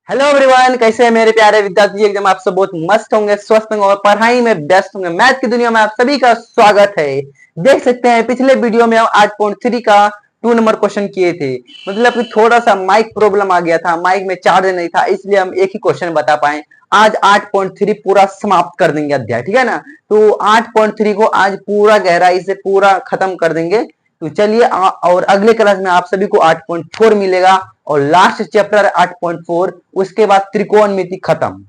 Hello everyone, कैसे हैं मेरे प्यारे विद्यार्थी। एकदम आप सब बहुत मस्त होंगे, स्वस्थ होंगे और पढ़ाई में व्यस्त होंगे। मैथ की दुनिया में आप सभी का स्वागत है। देख सकते हैं पिछले वीडियो में हम 8.3 का 2 नंबर क्वेश्चन किए थे। मतलब कि थोड़ा सा माइक प्रॉब्लम आ गया था, माइक में चार्ज नहीं था, इसलिए हम एक ही क्वेश्चन बता पाए। आज 8.3 पूरा समाप्त कर देंगे अध्याय, ठीक है ना। तो 8.3 को आज पूरा गहराई से पूरा खत्म कर देंगे। तो चलिए और अगले क्लास में आप सभी को 8.4 मिलेगा और लास्ट चैप्टर 8.4, उसके बाद त्रिकोणमिति खत्म।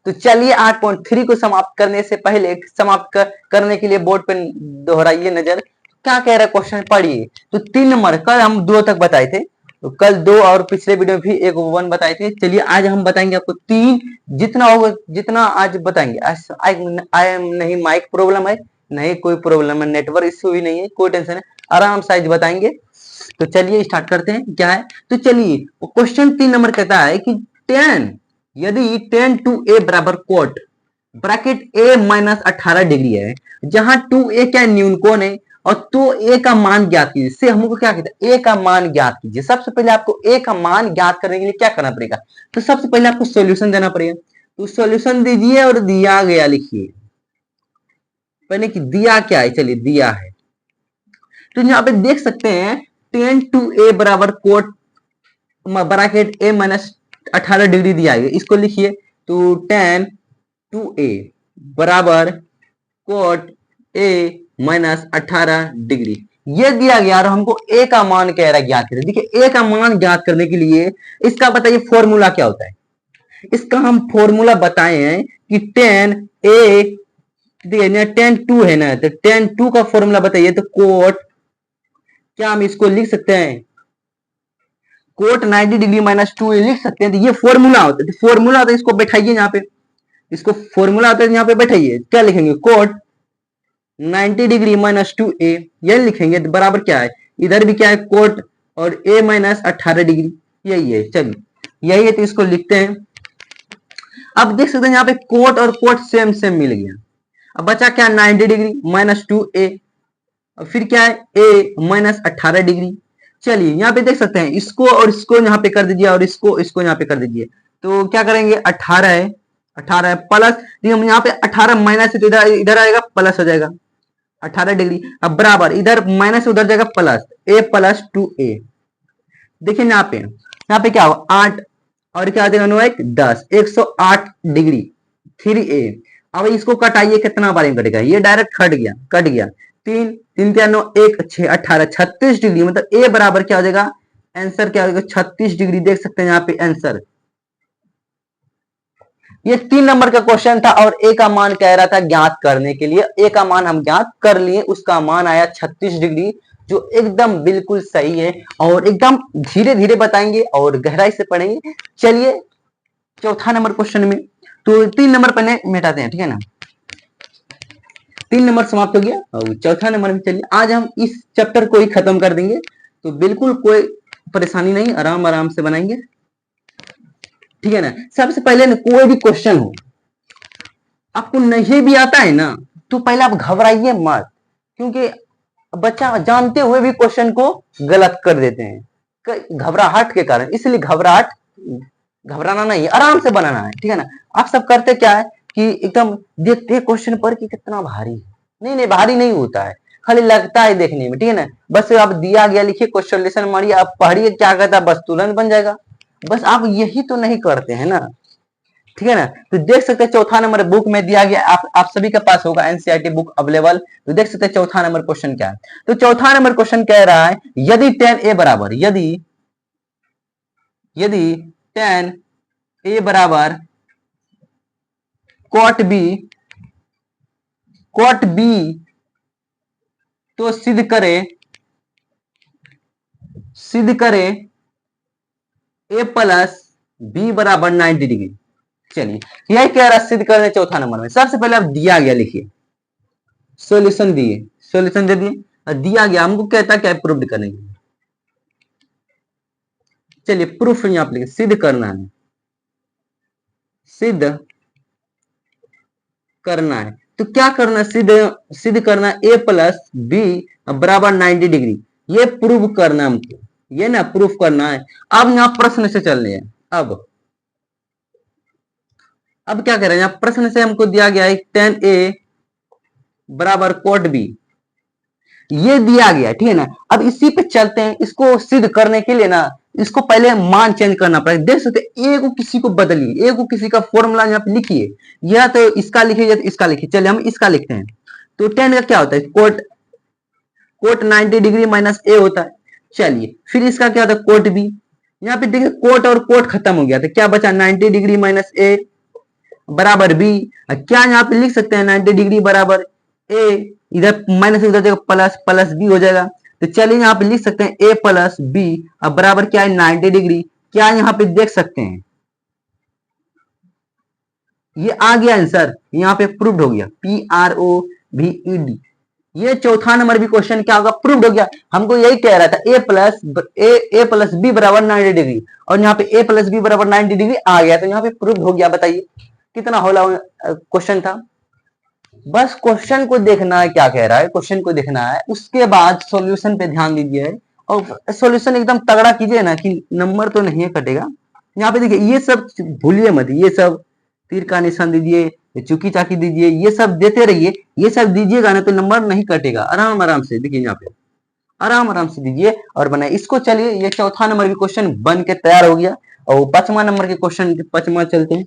तो चलिए 8.3 को समाप्त करने से पहले करने के लिए बोर्ड पे दोहराइए नजर, क्या कह रहा है क्वेश्चन पढ़िए। तो 3 नंबर कल हम 2 तक बताए थे, तो कल 2 और पिछले वीडियो में भी 1 1 बताए थे। चलिए आज हम बताएंगे आपको 3, जितना होगा जितना आज बताएंगे। आई नहीं माइक प्रॉब्लम है, नहीं कोई प्रॉब्लम है, नेटवर्क इश्यू भी नहीं है, कोई टेंशन है, आराम से आज बताएंगे। तो चलिए स्टार्ट करते हैं क्या है। तो चलिए क्वेश्चन 3 नंबर कहता है कि 10 यदि 10 टू ए बराबर कोट ब्रैकेट ए माइनस 18 डिग्री है, जहां 2a क्या न्यून कोण है और तो a का मान ज्ञात कीजिए। इससे हमको क्या कहता है, a का मान ज्ञात कीजिए। सबसे पहले आपको a का मान ज्ञात करने के लिए क्या करना पड़ेगा, तो सबसे पहले आपको सॉल्यूशन देना पड़ेगा। तो सॉल्यूशन दीजिए और दिया गया लिखिए। पहले कि दिया क्या है, चलिए दिया है। तो यहाँ पे देख सकते हैं 10 टू ए बराबर कोट ब्रैकेट ए माइनस 18 डिग्री दिया है, इसको लिखिए। तो 10 टू ए बराबर कोट ए माइनस 18 डिग्री ये दिया गया और हमको ए का मान कह रहा है ज्ञात करें। देखिए ए का मान ज्ञात करने के लिए इसका बताइए फॉर्मूला क्या होता है। इसका हम फॉर्मूला बताए हैं कि 10 ए, देखिए 10 टू है ना, तो 10 टू का फॉर्मूला बताइए। तो कोट क्या हम इसको लिख सकते हैं, कोट 90 डिग्री माइनस 2 लिख सकते हैं। तो ये फॉर्मूला होता है, फॉर्मूला होता है, इसको बैठाइए यहाँ पे। इसको फॉर्मूला होता है यहाँ पे बैठाइए। क्या लिखेंगे, कोट 90 डिग्री माइनस 2a, ये लिखेंगे। तो बराबर क्या है, इधर भी क्या है कोट और a माइनस 18 डिग्री, यही है। चलिए यही है, तो इसको लिखते हैं। अब देख सकते हैं यहाँ पे कोट और कोट सेम सेम मिल गया। अब बचा क्या, 90 डिग्री माइनस 2a, और फिर क्या है a माइनस 18 डिग्री। चलिए यहाँ पे देख सकते हैं इसको और इसको यहाँ पे कर दीजिए और इसको यहाँ पे कर दीजिए। तो क्या करेंगे, 18 है, 18 है प्लस, हम यहाँ पे 18 माइनस है तो इधर इधर आएगा प्लस हो जाएगा 18 डिग्री। अब बराबर इधर माइनस उधर जाएगा प्लस, a प्लस 2a। देखिए यहाँ पे क्या होगा 8 और क्या देगा 9 1 10, 108 डिग्री 3a। अब इसको कटाइए, कितना बार कटेगा, ये डायरेक्ट कट गया 3 3 3 9 1 6 18 36 डिग्री। मतलब a बराबर क्या हो जाएगा, आंसर क्या हो जाएगा 36 डिग्री। देख सकते हैं यहाँ पे आंसर। ये 3 नंबर का क्वेश्चन था और ए का मान कह रहा था ज्ञात करने के लिए। ए का मान हम ज्ञात कर लिए, उसका मान आया 36 डिग्री, जो एकदम बिल्कुल सही है। और एकदम धीरे धीरे बताएंगे और गहराई से पढ़ेंगे। चलिए चौथा नंबर क्वेश्चन में, तो 3 नंबर पहले मिटाते हैं, ठीक है ना। 3 नंबर समाप्त हो गया और चौथा नंबर में चलिए आज हम इस चैप्टर को ही खत्म कर देंगे। तो बिल्कुल कोई परेशानी नहीं, आराम आराम से बनाएंगे, ठीक है ना। सबसे पहले ना कोई भी क्वेश्चन हो आपको नहीं भी आता है ना, तो पहले आप घबराइए मत, क्योंकि बच्चा जानते हुए भी क्वेश्चन को गलत कर देते हैं घबराहट के कारण। इसलिए घबराना नहीं है, आराम से बनाना है, ठीक है ना। आप सब करते क्या है कि एकदम देखते हैं क्वेश्चन पर कि कितना भारी है, नहीं भारी नहीं होता है, खाली लगता है देखने में, ठीक है ना। बस आप दिया गया लिखिए, क्वेश्चन सॉल्यूशन मारिए, आप पढ़िए क्या कहता है, बस तुरंत बन जाएगा। बस आप यही तो नहीं करते हैं ना, ठीक है ना। तो देख सकते हैं चौथा नंबर बुक में दिया गया, आप सभी के पास होगा एनसीईआरटी बुक अवेलेबल। तो देख सकते हैं चौथा नंबर क्वेश्चन क्या है। तो चौथा नंबर क्वेश्चन कह रहा है यदि 10a बराबर, यदि 10a बराबर कॉट बी तो सिद्ध करे a प्लस बी बराबर 90 डिग्री। चलिए यही कह रहा है सिद्ध करने चौथा नंबर में। सबसे पहले आप दिया गया लिखिए, सॉल्यूशन दे दिए, दिया गया हमको कहता क्या प्रूफ करने के लिए। चलिए प्रूफ यहाँ पे सिद्ध करना है। तो क्या करना, सिद्ध करना a प्लस बी बराबर 90 डिग्री, ये प्रूव करना हमको, ये ना प्रूफ करना है। अब यहाँ प्रश्न से चल रहे हैं, अब क्या करें, यहाँ प्रश्न से हमको दिया गया है tan A बराबर cot B, ये दिया गया, ठीक है ना। अब इसी पे चलते हैं, इसको सिद्ध करने के लिए ना इसको पहले मान चेंज करना पड़ेगा। देख सकते हैं, ए को किसी को बदलिए, ए को किसी का फॉर्मूला यहाँ पे लिखिए, या तो इसका लिखिए या तो इसका लिखिए। चलिए हम इसका लिखते हैं। तो tan का क्या होता है, कोट 90 डिग्री माइनस ए होता है। चलिए फिर इसका क्या होता है, कोट बी। यहाँ पे देखिए कोट और कोट खत्म हो गया, तो क्या बचा 90 डिग्री माइनस ए बराबर बी। क्या यहाँ पे लिख सकते हैं 90 डिग्री बराबर ए, इधर माइनस उधर जगह प्लस, प्लस बी हो जाएगा। तो चलिए यहाँ पे लिख सकते हैं ए प्लस बी, अब बराबर क्या है 90 डिग्री। क्या यहाँ पे देख सकते हैं, ये आ गया आंसर, यहाँ पे प्रूव्ड हो गया, PROVED। ये चौथा नंबर भी क्वेश्चन क्या होगा, प्रूव्ड हो गया। हमको यही कह रहा था ए प्लस बी बराबर 90 डिग्री, और यहाँ पे ए प्लस बी बराबर 90 डिग्री आ गया, तो यहाँ पे प्रूव्ड हो गया। बताइए कितना होला क्वेश्चन था। बस क्वेश्चन को देखना है, क्या कह रहा है क्वेश्चन को देखना है, उसके बाद सॉल्यूशन पे ध्यान दीजिए, और सॉल्यूशन एकदम तगड़ा कीजिए ना कि नंबर तो नहीं कटेगा। यहाँ पे देखिए ये सब भूलिए मत, ये सब तीर का निशान दीजिए, चुकी चाकी दीजिए, ये सब देते रहिए। ये सब दीजिएगा ना तो नंबर नहीं कटेगा। आराम आराम से देखिए, यहाँ पे आराम आराम से दीजिए और बनाए इसको। चलिए ये चौथा नंबर भी क्वेश्चन बन के तैयार हो गया, और पांचवा नंबर के क्वेश्चन पांचवा चलते हैं,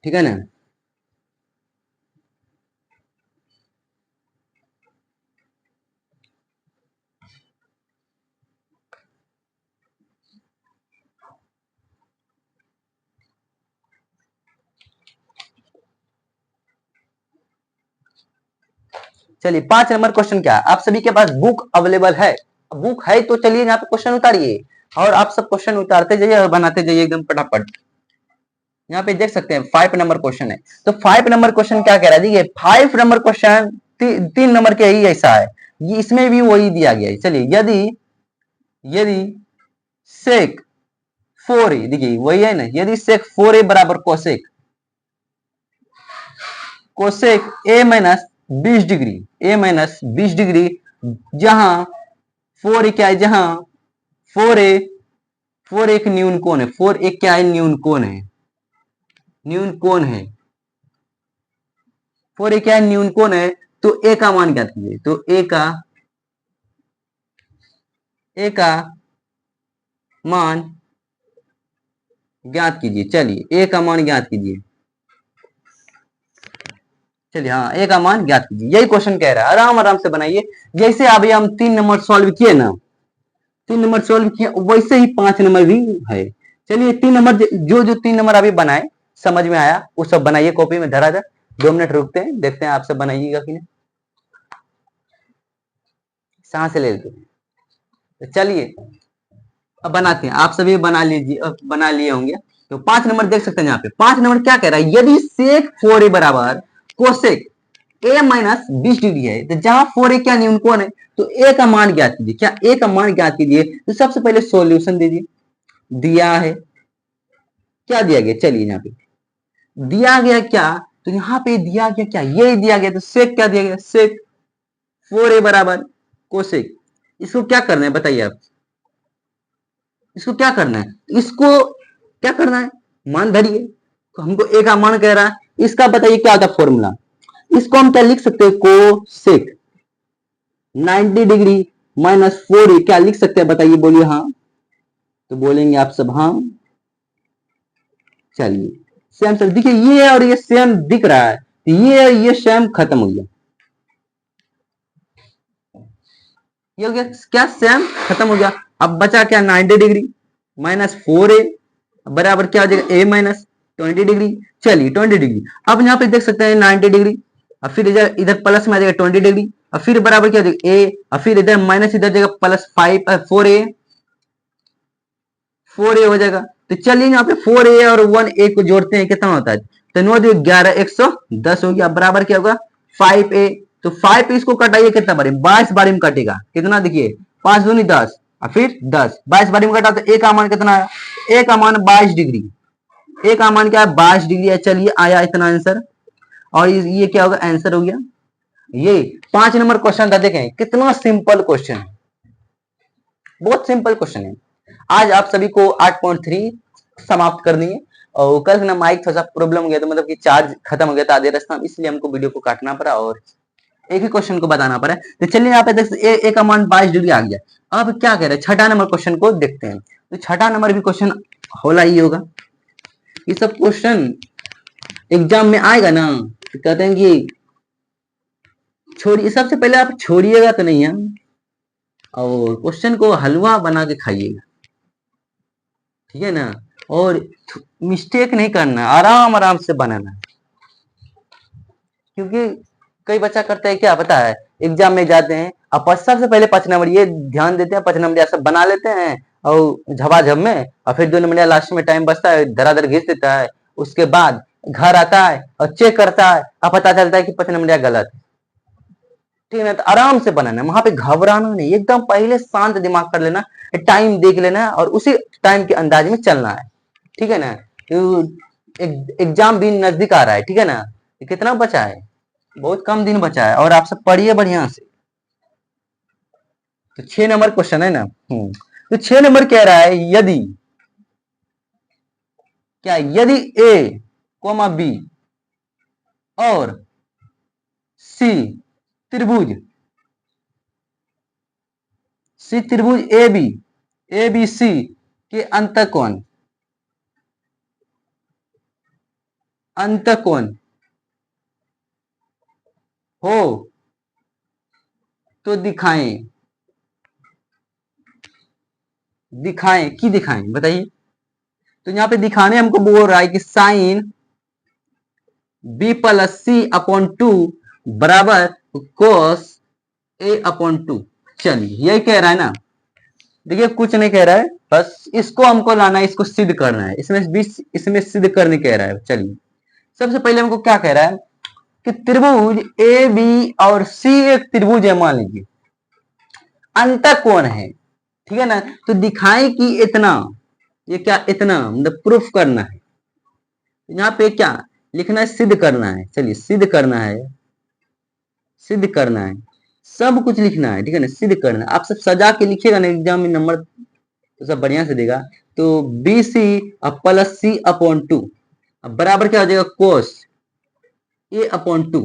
ठीक है ना। चलिए 5 नंबर क्वेश्चन क्या है, आप सभी के पास बुक अवेलेबल है, बुक है तो चलिए यहाँ पे क्वेश्चन उतारिए, और आप सब क्वेश्चन उतारते जाइए और बनाते जाइए एकदम फटाफट। यहाँ पे देख सकते हैं 5 नंबर क्वेश्चन है। तो 5 नंबर क्वेश्चन क्या कह रहा है, देखिए 5 नंबर क्वेश्चन 3 नंबर के ही ऐसा है, ये इसमें भी वही दिया गया है। चलिए यदि यदि सेक 4a, देखिए वही है ना, यदि सेक 4a बराबर cosec cosec a minus 20 degree, a minus 20 degree, जहां 4a क्या है, जहां 4a एक न्यून कोण है, 4a क्या है, न्यून कोण है, न्यून कोण है, 4a क्या है, न्यून कोण है। तो a का मान ज्ञात कीजिए, तो a का मान ज्ञात कीजिए। चलिए a का मान ज्ञात कीजिए, चलिए हाँ a का मान ज्ञात कीजिए, यही क्वेश्चन कह रहा है। आराम आराम से बनाइए, जैसे अभी हम 3 नंबर सॉल्व किए ना, 3 नंबर सॉल्व किए, वैसे ही 5 नंबर भी है। चलिए 3 नंबर जो 3 नंबर अभी बनाए समझ में आया वो सब बनाइए, कॉपी में धरा जाए। 2 मिनट रुकते हैं, देखते हैं आप सब बनाइएगा कि नहीं। सांस ले लेते हैं, तो चलिए अब बनाते हैं, आप सभी बना लीजिए, बना लिए होंगे। तो 5 नंबर देख सकते हैं यहाँ पे, 5 नंबर क्या कह रहा है, यदि सेक 4a बराबर कोसेक a माइनस 20 डिग्री है, तो जहां 4a क्या न्यून कोण है, तो a का मान ज्ञात कीजिए। क्या a का मान ज्ञात कीजिए, तो सबसे पहले सॉल्यूशन दीजिए। दिया है, क्या दिया गया, चलिए यहाँ पे दिया गया क्या, तो यहाँ पे दिया गया क्या, ये दिया गया। तो सेक क्या दिया गया, सेक 4a बराबर कोसेक, इसको क्या करना है बताइए आप, इसको क्या करना है, इसको क्या करना है, मान धरिए। तो हमको a का मान कह रहा है, इसका बताइए क्या होता है फॉर्मूला। इसको हम क्या लिख सकते हैं, कोसेक 90 डिग्री माइनस 4a, क्या लिख सकते हैं बताइए, बोलिए हाँ। तो बोलेंगे आप सब हाँ। चलिए सेम सर, देखिए ये और ये सेम दिख रहा है, ये और ये सेम खत्म हो गया, ये हो गया क्या, सेम खत्म हो गया। अब बचा क्या, 90 डिग्री माइनस 4a बराबर क्या हो जाएगा, a माइनस 20 डिग्री। चलिए 20 डिग्री, अब यहाँ पे देख सकते हैं 90 डिग्री, और फिर इधर इधर प्लस में आ जाएगा 20 डिग्री, और फिर बराबर क्या हो जाएगा a, और फिर इधर माइनस इधर जाएगा प्लस 4a हो जाएगा। तो चलिए यहाँ पे 4a और 1a को जोड़ते हैं, कितना होता है, तो 9 11 110 हो गया, बराबर क्या होगा 5a। तो 5 इसको कटाइए, कितना बारी, 22 बारी में कटेगा, कितना देखिए 5 दूनी 10 और फिर 10, 22 बारी में कटा, तो a का मान कितना है, a का मान 22 डिग्री, a का मान क्या है 22 डिग्री है। चलिए आया इतना आंसर, और ये क्या होगा, आंसर हो गया। ये 5 नंबर क्वेश्चन था, देखें कितना सिंपल क्वेश्चन है, बहुत सिंपल क्वेश्चन है। आज आप सभी को 8.3 समाप्त कर देंगे। और कल ना माइक थोड़ा सा प्रॉब्लम हो गया, तो मतलब कि चार्ज खत्म हो गया था आधे रास्ता में, इसलिए हमको वीडियो को काटना पड़ा और एक ही क्वेश्चन को बताना पड़ा। तो चलिए यहाँ पे ए का मान 22 डिग्री आ गया। अब क्या कह रहे हैं, छठा नंबर क्वेश्चन को देखते हैं। तो छठा नंबर भी क्वेश्चन होला ही होगा। ये सब क्वेश्चन एग्जाम में आएगा ना, तो कहते हैं कि छोड़िए, सबसे पहले आप छोड़िएगा तो नहीं है, और क्वेश्चन को हलवा बना के खाइएगा, ठीक है ना। और मिस्टेक नहीं करना, आराम आराम से बनाना, क्योंकि कई बच्चा करता है क्या पता है, एग्जाम में जाते हैं अब सबसे पहले 5 नंबर ये ध्यान देते हैं, 5 नंबर सब बना लेते हैं और झपाझप में, और फिर 2 नंबर लास्ट में टाइम बचता है धराधर घिस देता है। उसके बाद घर आता है और चेक करता है, अब पता चलता है कि 5 नंबर गलत है, ठीक है ना। तो आराम से बनाना है, वहां पे घबराना नहीं, एकदम पहले शांत दिमाग कर लेना, टाइम देख लेना है और उसी टाइम के अंदाज में चलना है, ठीक है ना। एग्जाम भी नजदीक आ रहा है, ठीक है ना। कितना बचा है, बहुत कम दिन बचा है, और आप सब पढ़िए बढ़िया से। तो 6 नंबर क्वेश्चन है ना। तो 6 नंबर कह रहा है, यदि क्या, यदि ए कोमा बी और सी त्रिभुज, सी त्रिभुज ए बी सी के अंतःकोण हो तो दिखाएं, दिखाएं कि दिखाएं, बताइए। तो यहाँ पे दिखाने हमको बोल रहा है कि sine B plus c upon 2 बराबर कोस ए अपॉन 2। चलिए यही कह रहा है ना, देखिए कुछ नहीं कह रहा है, बस इसको हमको लाना है, इसको सिद्ध करना है, इसमें सिद्ध करने कह रहा है। चलिए सबसे पहले हमको क्या कह रहा है कि त्रिभुज ए बी और सी एक त्रिभुज है, मान लीजिए अंतःकोण है, ठीक है ना। तो दिखाएं कि इतना, ये क्या इतना मतलब प्रूफ करना है। यहाँ पे क्या लिखना है, सिद्ध करना है। चलिए सिद्ध करना है, सिद्ध करना है, सब कुछ लिखना है, ठीक है ना। सिद्ध करना है, आप सब सजा के लिखिएगा ना, एग्जाम में नंबर तो सब बढ़िया से देगा। तो B C plus c upon 2 बराबर क्या हो जाएगा, कोस ए अपॉन 2।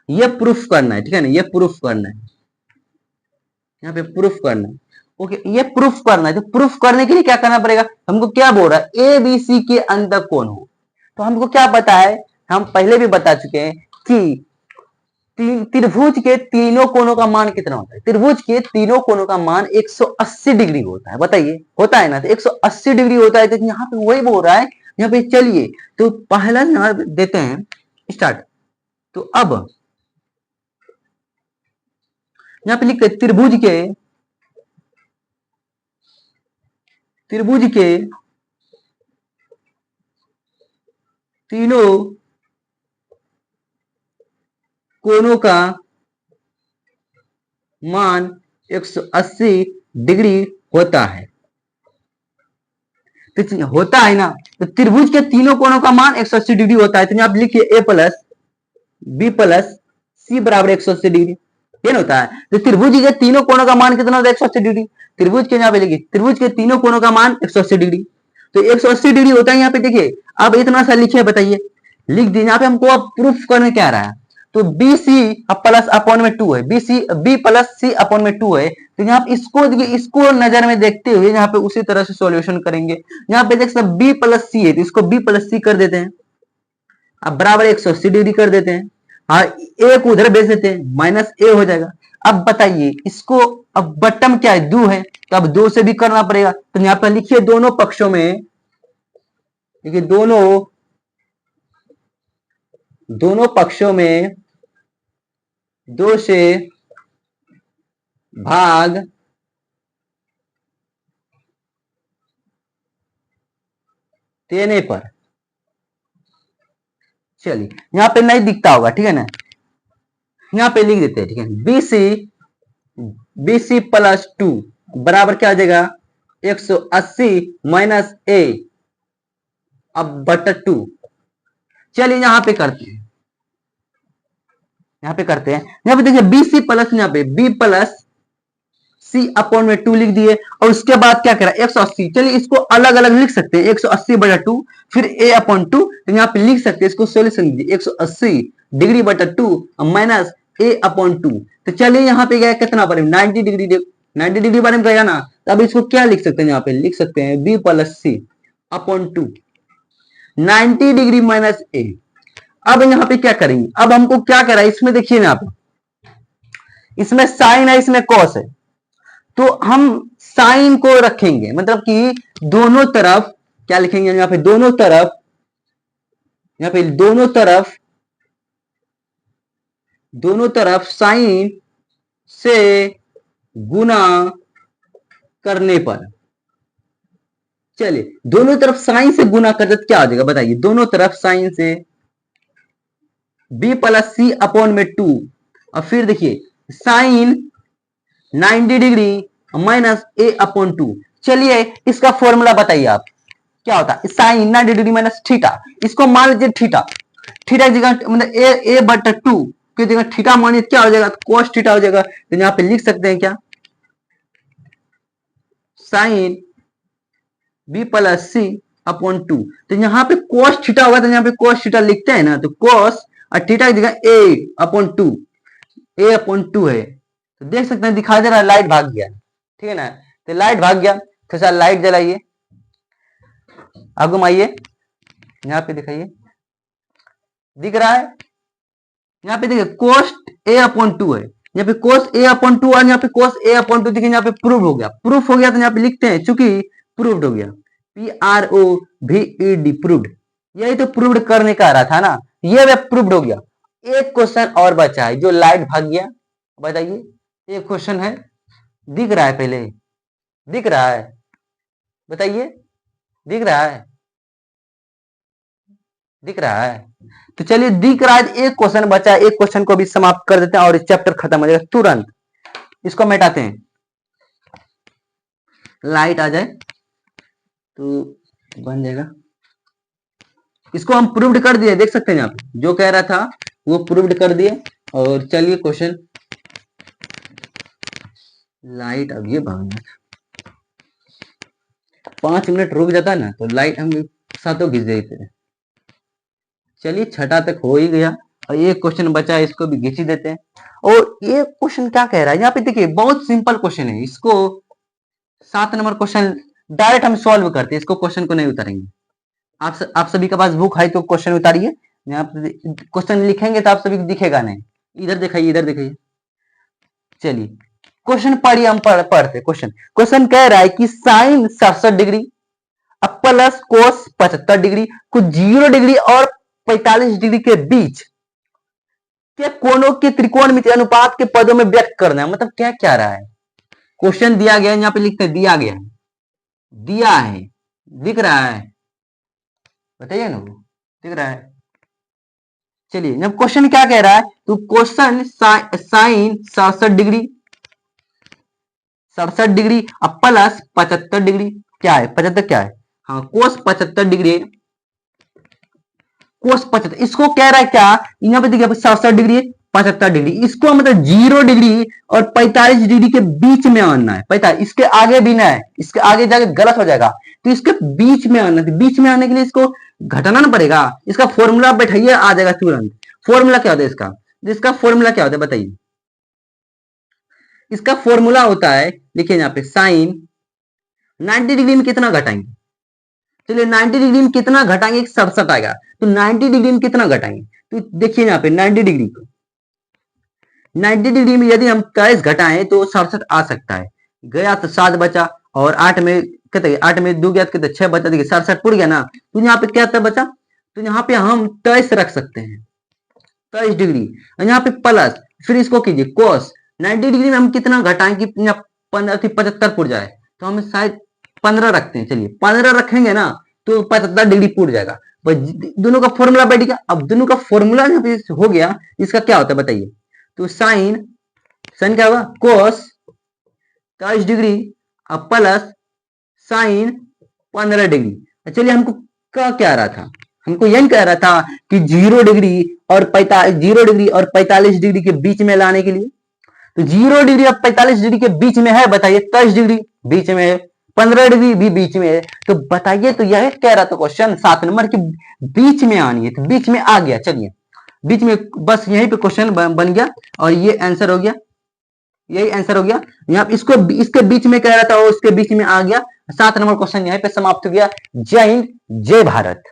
ये प्रूफ करना है, ठीक है ना, ये प्रूफ करना है, यहाँ पे प्रूफ करना है। ओके, ये प्रूफ करना है। तो प्रूफ करने के लिए क्या करना पड़ेगा, हमको क्या बोल रहा है, ए बी सी के अंतःकोण हो। तो हमको क्या पता है, हम पहले भी बता चुके हैं कि त्रिभुज के तीनों कोणों का मान कितना होता है। त्रिभुज के तीनों कोणों का मान 180 डिग्री होता है, बताइए होता है ना। तो 180 डिग्री होता है, तो यहाँ पे वही बोल रहा है। यहाँ पे चलिए तो पहला यहाँ देते हैं स्टार्ट। तो अब यहाँ पे लिखते त्रिभुज के तीनों कोणों का मान 180 डिग्री होता है। तो होता है ना, तो त्रिभुज के तीनों कोणों का मान 180 डिग्री होता है। तो आप लिखिए ए प्लस बी प्लस सी बराबर 180 डिग्री, ये ना होता है। तो त्रिभुज के तीनों कोणों का मान कितना होता है, 180 डिग्री। त्रिभुज के यहाँ पे लिखिए, त्रिभुज के तीनों कोणों का मान 180 डिग्री, तो 180 डिग्री होता है। यहाँ पे देखिए, अब इतना सा लिखिए, बताइए, लिख दीजिए। यहाँ पे हमको अब प्रूफ करने क्या रहा है, तो बी सी प्लस अपॉन में 2 है, बी प्लस सी अपॉन में 2 है। तो यहाँ पे इसको नजर में देखते हुए यहाँ पे उसी तरह से सॉल्यूशन करेंगे। यहाँ पे देख सकते बी प्लस सी है, तो इसको बी प्लस सी कर देते हैं, अब बराबर 180 डिग्री कर देते हैं। हाँ, ए को उधर भेज देते हैं, माइनस ए हो जाएगा। अब बताइए इसको, अब बटम क्या है, 2 है, तो अब 2 से भी करना पड़ेगा। तो यहाँ पर लिखिए दोनों पक्षों में, देखिए दोनों पक्षों में 2 से भाग देने पर, चलिए यहाँ पे नहीं दिखता होगा, ठीक है ना, यहाँ पे लिख देते हैं, ठीक है। बी सी प्लस 2 बराबर क्या आ जाएगा, 180 माइनस ए अब बटा 2। चलिए यहाँ पे करते हैं, यहाँ पे देखिए बी सी प्लस, यहाँ पे बी प्लस c अपॉन में 2 लिख दिए और उसके बाद क्या करा 180। चलिए इसको अलग अलग लिख सकते हैं 180 बटा 2 फिर a अपॉन 2 तो यहाँ पे लिख सकते हैं इसको सोल्यूशन दीजिए 180 डिग्री बटा 2 माइनस a अपॉन 2। तो चलिए यहाँ पे गया कितना बारे में 90 डिग्री 90 डिग्री बारे में गया ना। तो अब इसको क्या लिख सकते हैं यहाँ पे लिख सकते हैं b plus c upon 2 90 degree minus a। अब यहाँ पे क्या करेंगे अब हमको क्या करा इसमें देखिए ना आप इसमें साइन है इसमें कॉस है तो हम साइन को रखेंगे मतलब कि दोनों तरफ क्या लिखेंगे यहाँ पे दोनों तरफ दोनों तरफ साइन से गुना करने पर चलिए दोनों तरफ साइन से गुना कर देते क्या हो जाएगा बताइए दोनों तरफ साइन से b प्लस सी अपॉन में 2 और फिर देखिए sine 90 degree minus a upon 2। चलिए इसका फॉर्मूला बताइए आप क्या होता है साइन 90 डिग्री माइनस थीटा इसको मान लीजिए थीटा की जगह मतलब a बटा 2 की जगह थीटा मानिए क्या हो जाएगा cos थीटा हो जाएगा। तो यहाँ पे लिख सकते हैं क्या sign b plus c upon 2। तो यहाँ पे cos थीटा होगा तो यहाँ पे cos थीटा लिखते हैं ना तो cos और थीटा की जगह a अपॉन 2 है। तो देख सकते हैं दिखाई दे रहा है लाइट भाग गया ठीक है ना। तो लाइट भाग गया तो सर लाइट जलाइए आगे घुमाइए यहाँ पे दिखाइए दिख रहा है यहाँ पे देखिए cos a अपॉन 2 है यहाँ पे cos a अपॉन 2 और यहाँ पे cos a अपॉन 2 देखिए यहाँ पे प्रूफ हो गया तो यहाँ पे लिखते हैं चूंकि प्रूव्ड हो गया PROVED प्रूव्ड यही तो प्रूव्ड करने का रहा था ना ये वे प्रूव्ड हो गया। एक क्वेश्चन और बचा है जो लाइट भाग गया बताइए एक क्वेश्चन है दिख रहा है पहले दिख रहा है बताइए दिख रहा है तो चलिए दिख रहा है एक क्वेश्चन बचा है एक क्वेश्चन को भी समाप्त कर देते हैं और चैप्टर खत्म हो जाएगा तुरंत। इसको मिटाते हैं लाइट आ जाए तो बन जाएगा। इसको हम प्रूव्ड कर दिए देख सकते हैं यहाँ पे जो कह रहा था वो प्रूव्ड कर दिए। और चलिए क्वेश्चन लाइट अब ये भागना 5 मिनट रुक जाता है ना तो लाइट हम सातों खींच देते हैं। चलिए छठा तक हो ही गया और एक क्वेश्चन बचा है इसको भी खींच ही देते हैं। और ये क्वेश्चन क्या कह रहा है यहाँ पे देखिए बहुत सिंपल क्वेश्चन है इसको 7 नंबर क्वेश्चन डायरेक्ट हम सॉल्व करते हैं इसको क्वेश्चन को नहीं उतारेंगे। आप सभी के पास बुक है तो क्वेश्चन उतारिए क्वेश्चन लिखेंगे तो आप सभी को दिखेगा नहीं इधर दिखाइए। चलिए क्वेश्चन पढ़िए हम पढ़ते क्वेश्चन कह रहा है कि साइन 67 डिग्री अब प्लस कोस 75 डिग्री को 0 डिग्री और 45 डिग्री के बीच के कोणों के त्रिकोणमितीय अनुपात के पदों में व्यक्त करना है। मतलब क्या क्या रहा है क्वेश्चन दिया गया है यहाँ पे लिखते हैं दिया है दिख रहा है बताइए ना दिख रहा है। चलिए जब क्वेश्चन क्या कह रहा है तो क्वेश्चन साइन 67 डिग्री अब प्लस 75 डिग्री क्या है 75 क्या है हाँ कोस 75 डिग्री कोस 75 इसको कह रहा है क्या यहाँ पे देखिए 67 डिग्री 75 डिग्री इसको मतलब 0 डिग्री और 45 डिग्री के बीच में आना है 45 इसके आगे भी ना है इसके आगे जाके गलत हो जाएगा तो इसके बीच में आना है। बीच में आने के लिए इसको घटाना ना पड़ेगा इसका फॉर्मूला बैठाइए आ जाएगा तुरंत। फॉर्मूला क्या होता है इसका फॉर्मूला क्या होता है बताइए। इसका फॉर्मूला होता है देखिए यहाँ पे साइन 90 डिग्री में कितना घटाएंगे चलिए 90 डिग्री में कितना घटाएंगे 67 आएगा तो 90 डिग्री में कितना घटाएंगे तो देखिए यहाँ पे 90 डिग्री में यदि हम 23 घटाएं तो 67 आ सकता है गया तो 7 बचा और 8 में कहते 8 में 2 गया तो कहते 6 बचा देखिए 67 पुर गया ना तो यहाँ पे क्या था बचा तो यहाँ पे हम 23 रख सकते हैं 23 डिग्री और यहाँ पे प्लस फिर इसको कीजिए कोस 90 डिग्री में हम कितना घटाएं कि 75 पुर जाए तो हम शायद 15 रखते हैं। चलिए 15 रखेंगे ना तो 75 डिग्री पुर जाएगा दोनों का फॉर्मूला बैठ गया। अब दोनों का फॉर्मूला हो गया इसका क्या होता है बताइए तो साइन क्या होगा कोस 23 डिग्री अब प्लस साइन 15 डिग्री। चलिए हमको क्या रहा था हमको यही कह रहा था कि 0 डिग्री और 45 डिग्री के बीच में लाने के लिए तो 0 डिग्री और 45 डिग्री के बीच में है, बताइए 23 डिग्री बीच में है, 15 डिग्री भी बीच में है, तो बताइए, तो यह कह रहा था क्वेश्चन 7 नंबर के बीच में आनी है, तो बीच में आ गया, चलिए बीच में, बस यहीं पे क्वेश्चन बन गया और ये आंसर हो गया, यही आंसर हो गया। यहाँ इसको इसके बीच में कह रहा था, उसके बीच में आ गया। 7 नंबर क्वेश्चन यहीं पे समाप्त हो गया। जय हिंद, जय भारत।